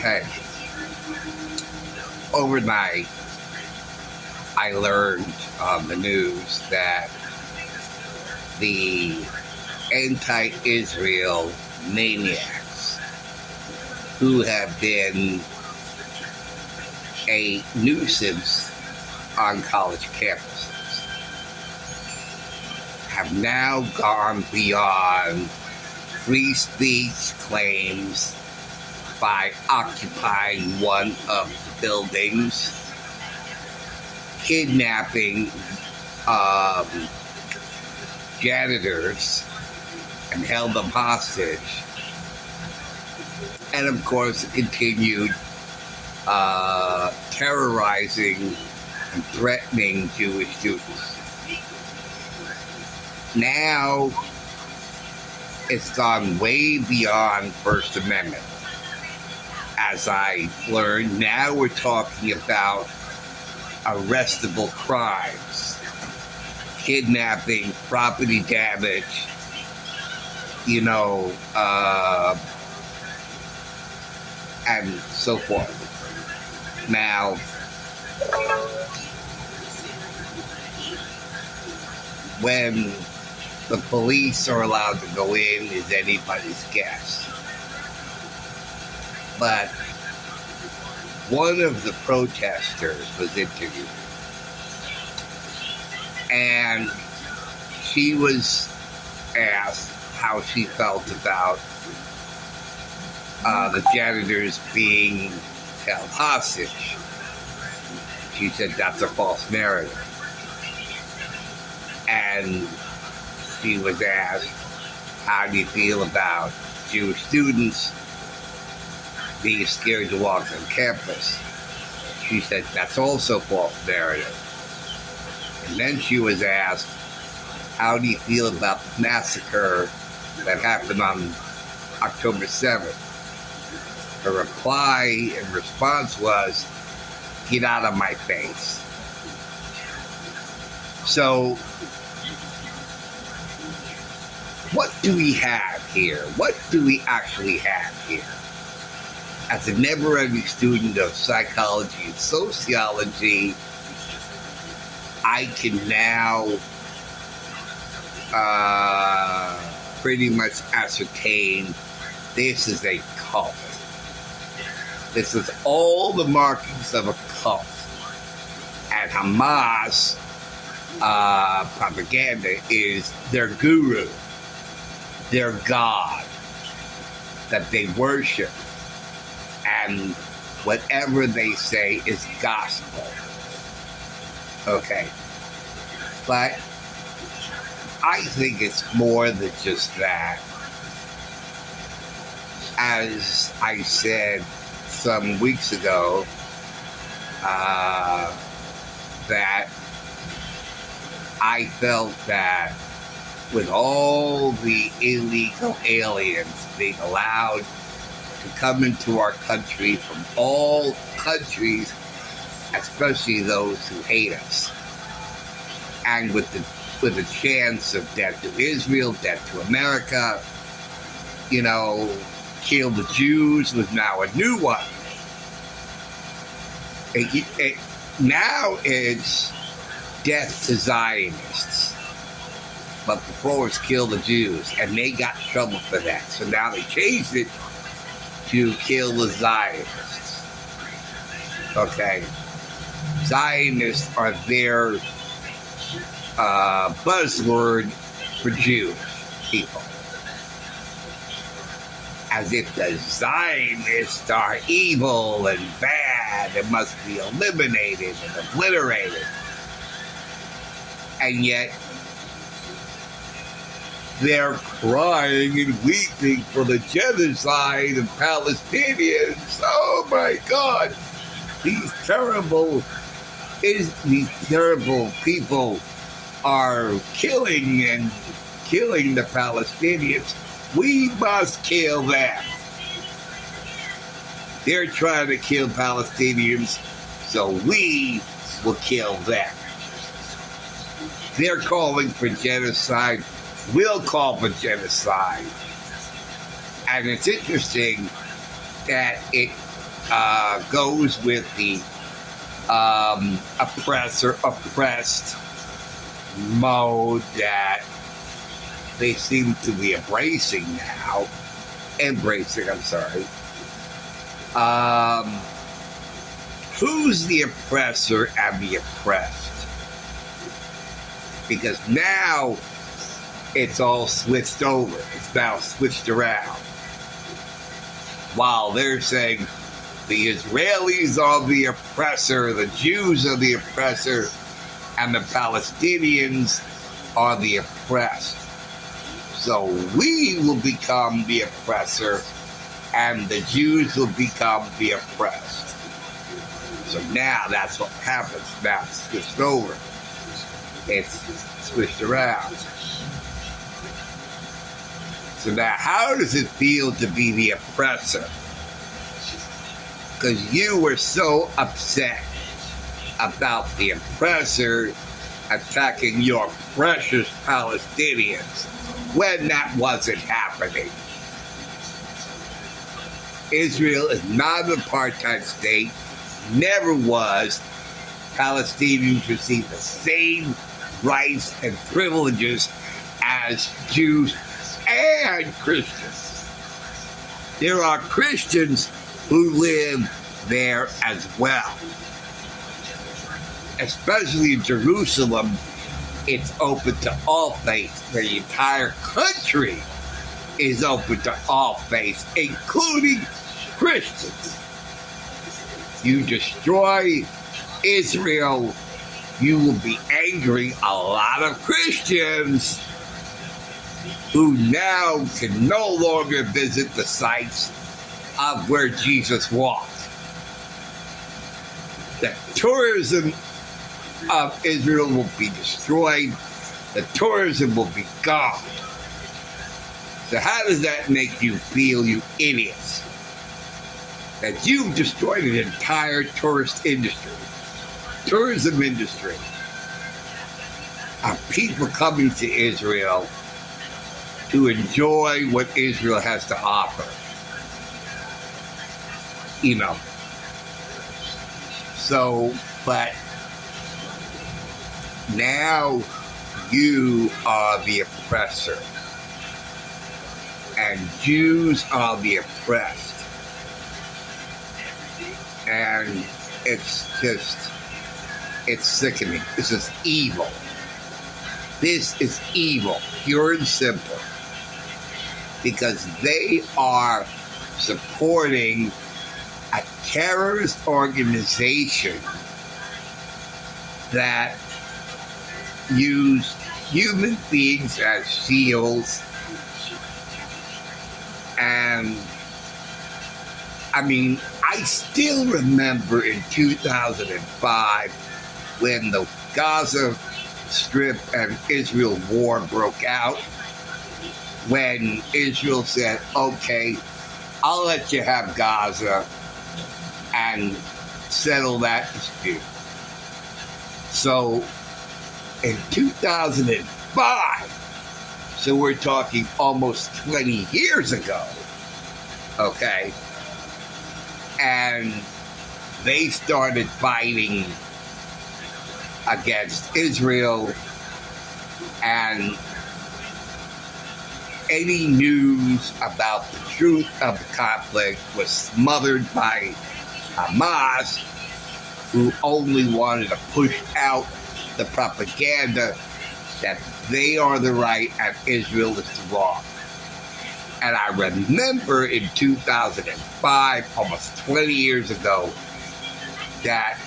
Okay. Overnight, I learned on the news that the anti-Israel maniacs who have been a nuisance on college campuses have now gone beyond free speech claims by occupying one of the buildings, kidnapping janitors and held them hostage, and of course continued terrorizing and threatening Jewish students. Now it's gone way beyond First Amendment. As I learned, now we're talking about arrestable crimes, kidnapping, property damage, and so forth. Now, when the police are allowed to go in is anybody's guess. But one of the protesters was interviewed, and she was asked how she felt about the janitors being held hostage. She said that's a false narrative. And she was asked, how do you feel about Jewish students being scared to walk on campus? She said that's also false narrative. And then she was asked, how do you feel about the massacre that happened on October 7th? Her reply and response was, get out of my face. So, what do we have here? What do we actually have here? As a never-ending student of psychology and sociology, I can now pretty much ascertain this is a cult. This is all the markings of a cult. And Hamas propaganda is their guru, their God that they worship. And whatever they say is gospel. Okay. But I think it's more than just that. As I said some weeks ago, that I felt that with all the illegal aliens being allowed to come into our country from all countries, especially those who hate us, and with a chance of death to Israel, death to America, kill the Jews was now a new one. Now it's death to Zionists. But before it was kill the Jews, and they got in trouble for that. So now they changed it to kill the Zionists. Okay? Zionists are their buzzword for Jewish people. As if the Zionists are evil and bad and must be eliminated and obliterated. And yet, they're crying and weeping for the genocide of Palestinians. Oh my God! These terrible people are killing the Palestinians. We must kill them. They're trying to kill Palestinians, so we will kill them. They're calling for genocide. We'll call for genocide. And it's interesting that it goes with the oppressed mode that they seem to be embracing now. Who's the oppressor and the oppressed? Because now it's all switched over. It's now switched around. While they're saying the Israelis are the oppressor, the Jews are the oppressor, and the Palestinians are the oppressed. So we will become the oppressor, and the Jews will become the oppressed. So now that's what happens. Now it's switched over. It's switched around. So now how does it feel to be the oppressor? Because you were so upset about the oppressor attacking your precious Palestinians when that wasn't happening. Israel is not an apartheid state, never was. Palestinians receive the same rights and privileges as Jews and Christians. There are Christians who live there as well. Especially in Jerusalem, it's open to all faiths. The entire country is open to all faiths, including Christians. You destroy Israel, you will be angering a lot of Christians who now can no longer visit the sites of where Jesus walked. The tourism of Israel will be destroyed. The tourism will be gone. So how does that make you feel, you idiots? That you've destroyed an entire tourism industry of people coming to Israel to enjoy what Israel has to offer. You know. So, but now you are the oppressor, and Jews are the oppressed. And it's sickening. This is evil. This is evil, pure and simple. Because they are supporting a terrorist organization that used human beings as shields. And I mean, I still remember in 2005 when the Gaza Strip and Israel war broke out, when Israel said, okay, I'll let you have Gaza and settle that dispute. So in 2005, so we're talking almost 20 years ago, okay, and they started fighting against Israel, and any news about the truth of the conflict was smothered by Hamas, who only wanted to push out the propaganda that they are the right and Israel is the wrong. And I remember in 2005, almost 20 years ago, that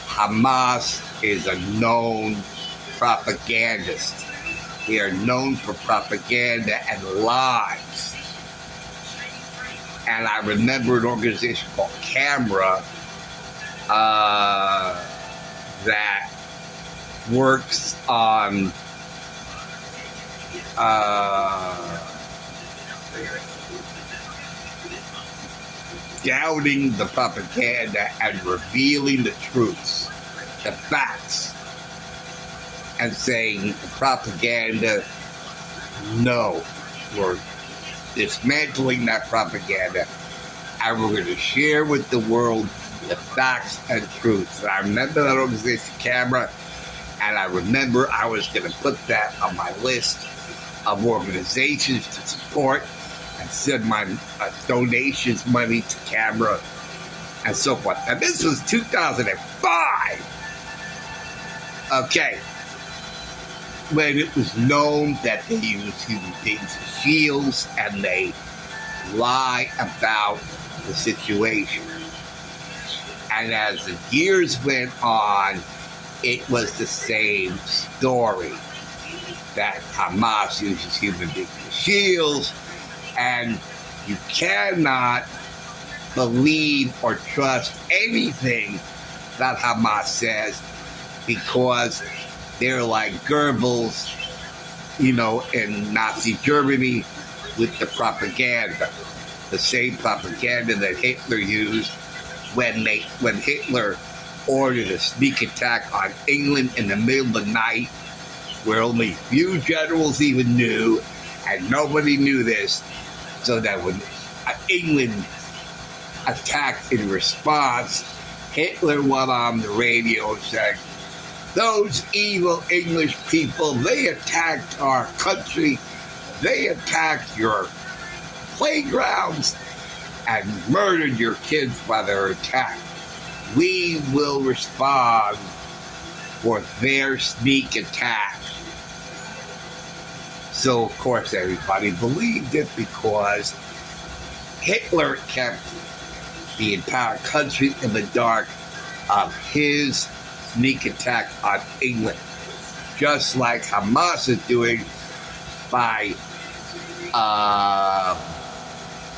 Hamas is a known propagandist. They are known for propaganda and lies. And I remember an organization called Camera that works on doubting the propaganda and revealing the truths, the facts, and saying the propaganda, no, we're dismantling that propaganda. and we're going to share with the world the facts and truths. And I remember that organization camera, and I remember I was going to put that on my list of organizations to support and send my donations money to camera and so forth. And this was 2005. Okay. When it was known that they use human beings as shields and they lie about the situation. And as the years went on, it was the same story, that Hamas uses human beings as shields, and you cannot believe or trust anything that Hamas says, because they're like Goebbels, in Nazi Germany with the propaganda. The same propaganda that Hitler used when Hitler ordered a sneak attack on England in the middle of the night, where only few generals even knew, and nobody knew this, so that when England attacked in response, Hitler went on the radio and said, "Those evil English people, they attacked our country, they attacked your playgrounds, and murdered your kids while they were attacked. We will respond for their sneak attack." So, of course, everybody believed it, because Hitler kept the entire country in the dark of his sneak attack on England, just like Hamas is doing by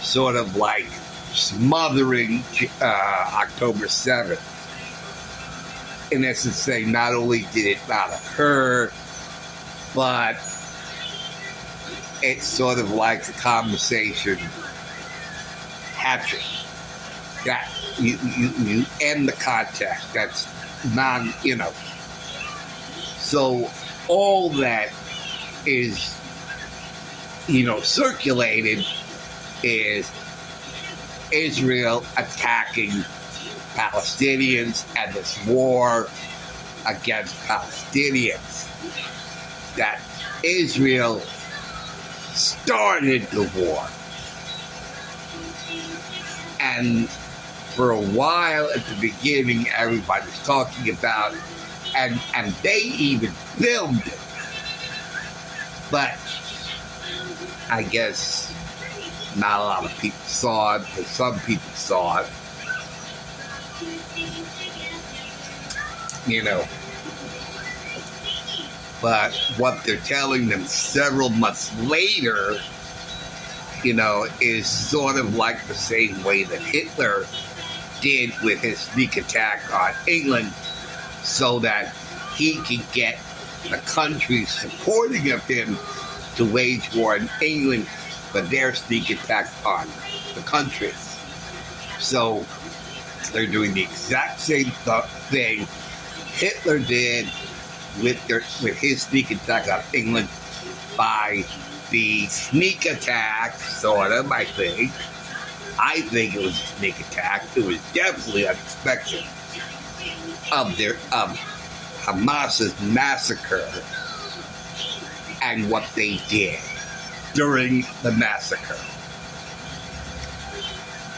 sort of like smothering October 7th. In essence, saying not only did it not occur, but it's sort of like the conversation hatchet. That you end the contact. That's So all that is, circulated is Israel attacking Palestinians and this war against Palestinians. That Israel started the war. And for a while at the beginning, everybody's talking about, and they even filmed it. But I guess not a lot of people saw it, but some people saw it. But what they're telling them several months later, is sort of like the same way that Hitler did with his sneak attack on England, so that he could get the countries supporting of him to wage war in England for their sneak attack on the country. So they're doing the exact same thing Hitler did with his sneak attack on England, by the sneak attack, sort of, I think. I think it was a sneak attack. It was definitely unexpected, of Hamas's massacre and what they did during the massacre.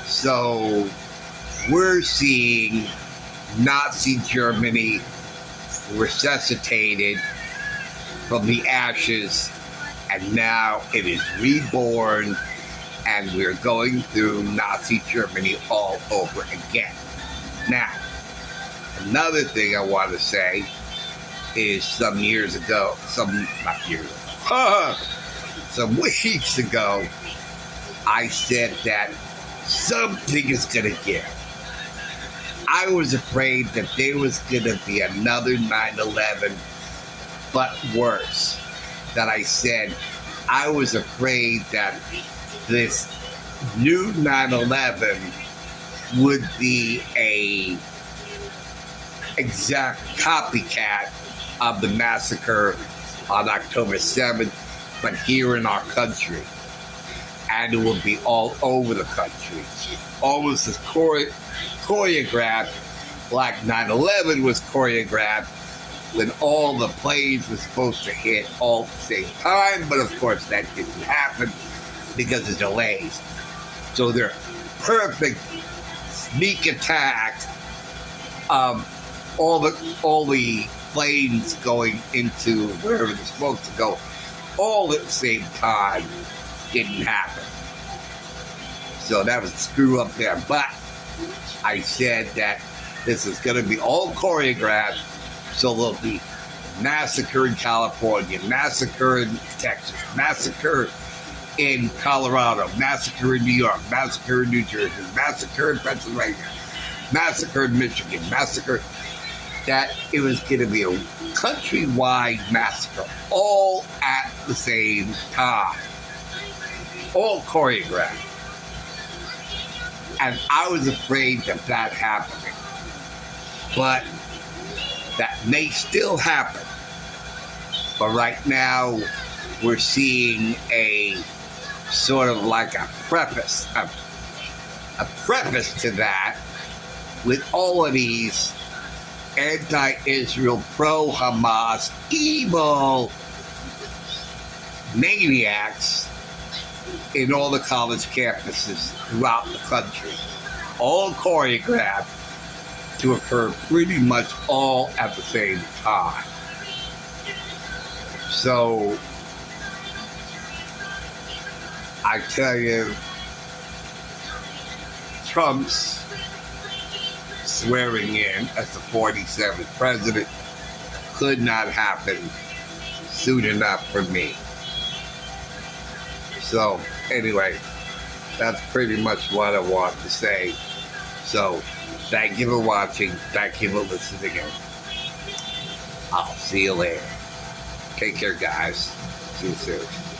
So we're seeing Nazi Germany resuscitated from the ashes, and now it is reborn, and we're going through Nazi Germany all over again. Now, another thing I want to say is some weeks ago, I said that something is going to give. I was afraid that there was going to be another 9/11, but worse. That I said I was afraid that this new 9/11 would be a exact copycat of the massacre on October 7th, but here in our country. and it will be all over the country. Almost as choreographed like 9/11 was choreographed when all the planes were supposed to hit all at the same time, but of course that didn't happen because of delays. So they're perfect sneak attacks. All the planes going into wherever they're supposed to go all at the same time didn't happen. So that was a screw up there. But I said that this is going to be all choreographed. So there'll be massacre in California, massacre in Texas, massacre in Colorado, massacre in New York, massacre in New Jersey, massacre in Pennsylvania, massacre in Michigan, massacre. That it was going to be a countrywide massacre, all at the same time, all choreographed. And I was afraid of that happening. But that may still happen. But right now, we're seeing a sort of like a preface to that with all of these anti-Israel, pro-Hamas, evil maniacs in all the college campuses throughout the country, all choreographed to occur pretty much all at the same time. So, I tell you, Trump's swearing in as the 47th president could not happen soon enough for me. So, anyway, that's pretty much what I want to say. So, thank you for watching. Thank you for listening in. I'll see you later. Take care, guys. See you soon.